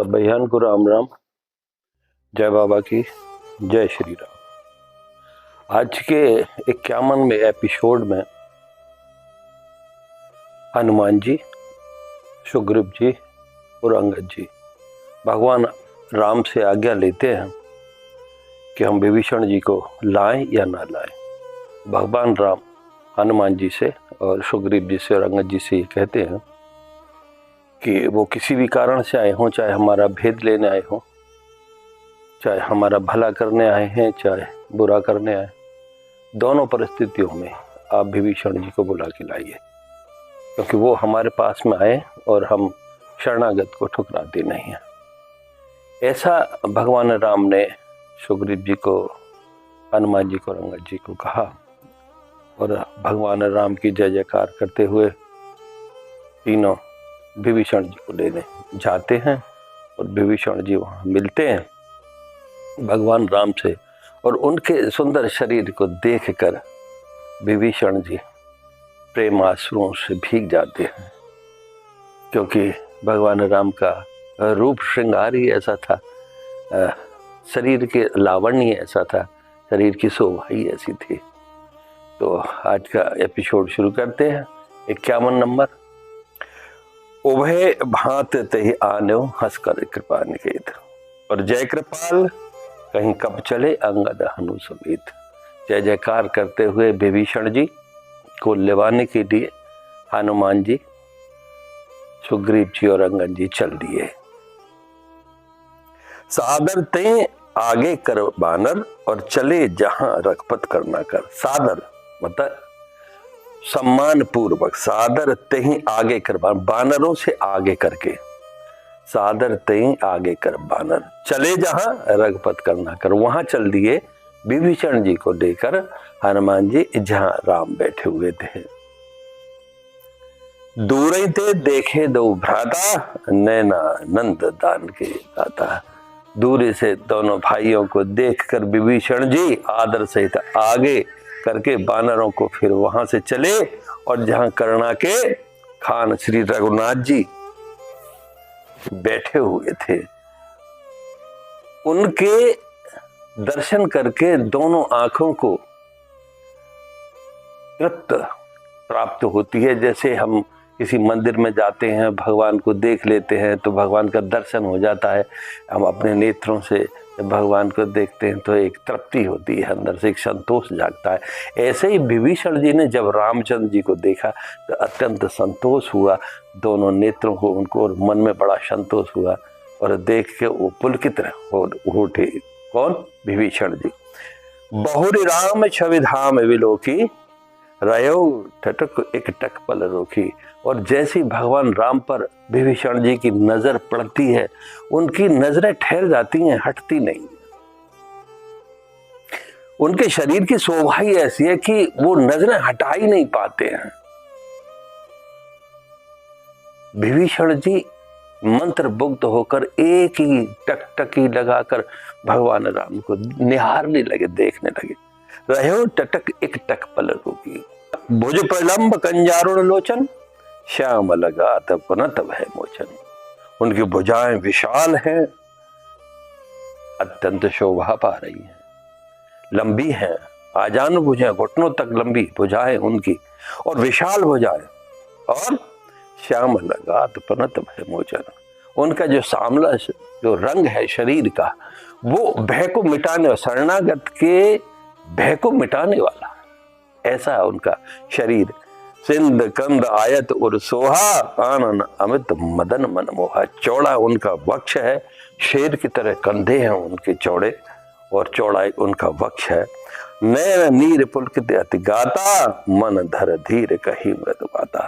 सब भैयान को राम राम। जय बाबा की जय श्री राम। आज के 51वें एपिसोड में हनुमान जी, सुग्रीव जी और अंगद जी भगवान राम से आज्ञा लेते हैं कि हम विभीषण जी को लाएं या ना लाएं। भगवान राम हनुमान जी से और सुग्रीव जी से और अंगद जी से ये कहते हैं कि वो किसी भी कारण से आए हों, चाहे हमारा भेद लेने आए हों, चाहे हमारा भला करने आए हैं, चाहे बुरा करने आए, दोनों परिस्थितियों में आप विभीषण जी को बुला के लाइए, क्योंकि वो हमारे पास में आए और हम शरणागत को ठुकराते नहीं हैं। ऐसा भगवान राम ने सुग्रीव जी को, हनुमान जी को और अंगद जी को कहा और भगवान राम की जय जयकार करते हुए तीनों विभीषण जी को लेने जाते हैं और विभीषण जी वहाँ मिलते हैं भगवान राम से और उनके सुंदर शरीर को देखकर विभीषण जी प्रेम आंसुओं से भीग जाते हैं, क्योंकि भगवान राम का रूप श्रृंगार ही ऐसा था, शरीर के लावण्य ऐसा था, शरीर की शोभा ही ऐसी थी। तो आज का एपिसोड शुरू करते हैं। 51 नंबर। उभय भांत तहि आन्यो हंसकर कृपा निकेत, और जय कृपाल कहीं कब चले अंगद हनु समेत। जय जयकार करते हुए विभीषण जी को लेवाने के लिए हनुमान जी, सुग्रीव जी और अंगद जी चल दिए। सादर ते आगे कर बानर, और चले जहां रघुपत करना कर। सादर मतलब सम्मान पूर्वक, सादर तेहि आगे कर, बानरों से आगे करके, सादर तेहि आगे कर बानर, चले जहां रघुपत करना कर। वहां चल दिए विभीषण जी को लेकर हनुमान जी जहां राम बैठे हुए थे। दूर ही थे देखे दो भ्राता, नैना नंद दान के दाता। दूरी से दोनों भाइयों को देखकर विभीषण जी आदर सहित आगे करके बानरों को फिर वहां से चले और जहां करुणा के खान श्री रघुनाथ जी बैठे हुए थे, उनके दर्शन करके दोनों आंखों को तृप्त प्राप्त होती है। जैसे हम किसी मंदिर में जाते हैं, भगवान को देख लेते हैं तो भगवान का दर्शन हो जाता है, हम अपने नेत्रों से जब भगवान को देखते हैं तो एक तृप्ति होती है, अंदर से एक संतोष जागता है। ऐसे ही विभीषण जी ने जब रामचंद्र जी को देखा तो अत्यंत संतोष हुआ दोनों नेत्रों को, उनको, और मन में बड़ा संतोष हुआ और देख के वो पुलकित हो उठे। कौन? विभीषण जी। बहुरी राम छवि धाम विलोकी, रयो ठटक एक टक पल रोकी। और जैसी भगवान राम पर विभीषण जी की नजर पड़ती है, उनकी नजरें ठहर जाती हैं, हटती नहीं। उनके शरीर की शोभा ही ऐसी है कि वो नजरें हटा ही नहीं पाते हैं। विभीषण जी मंत्र मुग्ध होकर एक ही टकटकी लगाकर भगवान राम को निहारने लगे, देखने लगे। रहो टटक एक टक पल रोकी, भुज प्रलंब कंजारुण लोचन, श्याम लगा तब पुनः तब है मोचन। उनकी भुजाएं विशाल हैं, अत्यंत शोभा पा रही हैं, लंबी हैं, आजान भुजाएं, घुटनों तक लंबी भुजाएं उनकी और विशाल भुजाएं, और श्याम लगा तो पुनः तब है मोचन। उनका जो सामला जो रंग है शरीर का, वो भय को मिटाने और शरणागत के भय को मिटाने वाला, ऐसा उनका शरीर। सिंध कंद आयत और सोहा, आनन अमित मदन मन मोहा। चौड़ा उनका वक्ष है, शेर की तरह कंधे हैं उनके चौड़े, और चौड़ाई उनका वक्ष है। नैन नीर पुलकित अति गाता, मन धर धीर कही मृदु बाता।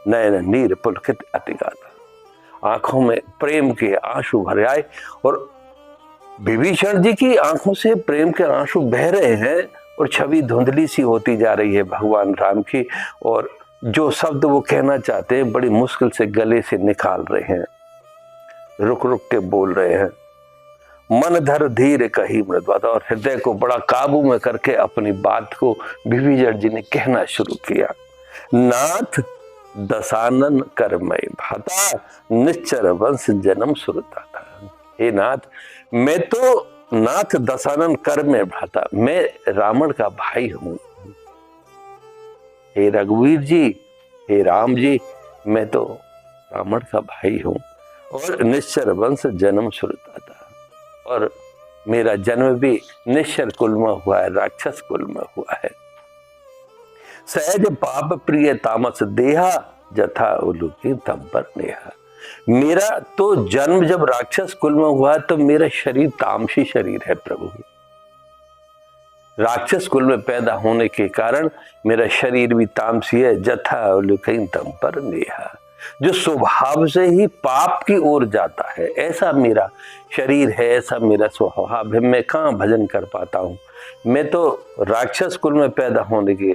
नैन नीर पुलकित अति गाता, आंखों में प्रेम के आंसू भर आए, और विभीषण जी की आंखों से प्रेम के आंसू बह रहे हैं और छवि धुंधली सी होती जा रही है भगवान राम की, और जो शब्द वो कहना चाहते हैं बड़ी मुश्किल से गले से निकाल रहे हैं, रुक रुक के बोल रहे हैं। मन धर धीर कही मृदुता, और हृदय को बड़ा काबू में करके अपनी बात को विभीषण जी ने कहना शुरू किया। नाथ दशानन करमय भाता, निश्चर वंश जन्म सुरता था। हे नाथ, मैं तो नाथ दशानन कर में भाता, मैं रावण का भाई हूं। हे रघुवीर जी, हे राम जी, मैं तो रावण का भाई हूं और निश्चर वंश जन्म सुरता था, और मेरा जन्म भी निश्चर कुल में हुआ है, राक्षस कुल में हुआ है। सहज पाप प्रिय तामस देहा, जथा उलूकी तम पर नेहा। मेरा तो जन्म जब राक्षस कुल में हुआ तो मेरा शरीर तामसी शरीर है प्रभु। राक्षस कुल में पैदा होने के कारण मेरा शरीर भी तामसी है। जथा उलूकी तम पर नेहा, जो स्वभाव से ही पाप की ओर जाता है, ऐसा मेरा शरीर है, ऐसा मेरा स्वभाव है। मैं कहाँ भजन कर पाता हूँ। मैं तो राक्षस कुल में पैदा होने के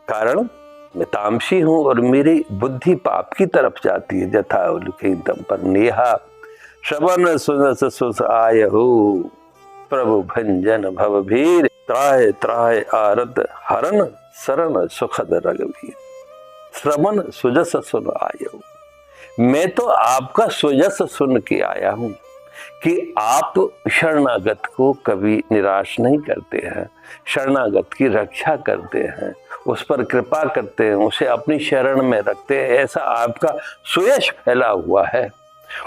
कारण मैं तामसी हूं और मेरी बुद्धि पाप की तरफ जाती है। जथा उलूकी तम पर नेहा, श्रवण सुनस सुस आय हो, प्रभु भंजन भवभीर, त्राहे त्राहे आरत हरण, शरण सुखद रघुवीर। श्रवण सुजस सुन आयो, मैं तो आपका सुजस सुन के आया हूं कि आप शरणागत को कभी निराश नहीं करते हैं, शरणागत की रक्षा करते हैं, उस पर कृपा करते हैं, उसे अपनी शरण में रखते हैं। ऐसा आपका सुयश फैला हुआ है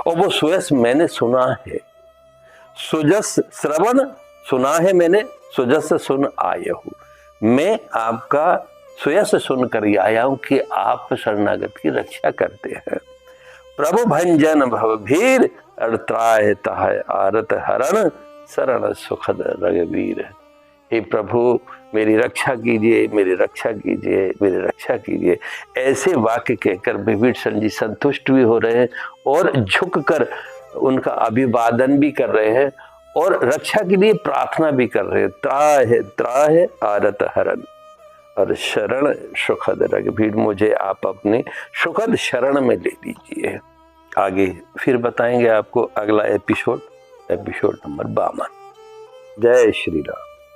और वो सुयश मैंने सुना है। सुजस श्रवण सुना है मैंने, सुजस सुन आया हूं। मैं आपका सुयश सुनकर आया हूं कि आप शरणागत की रक्षा करते हैं। प्रभु भंजन भवभीर, त्राहे ताहे आरत हरण, शरण सुखद रघुवीर। हे प्रभु, मेरी रक्षा कीजिए, मेरी रक्षा कीजिए, मेरी रक्षा कीजिए। ऐसे वाक्य कहकर विभीषण जी संतुष्ट भी हो रहे हैं और झुककर उनका अभिवादन भी कर रहे हैं और रक्षा के लिए प्रार्थना भी कर रहे हैं। त्राहे त्राहे आरत हरण और शरण सुखद रघुवीर, मुझे आप अपने सुखद शरण में ले लीजिए। आगे फिर बताएंगे आपको अगला एपिसोड नंबर 52। जय श्री राम।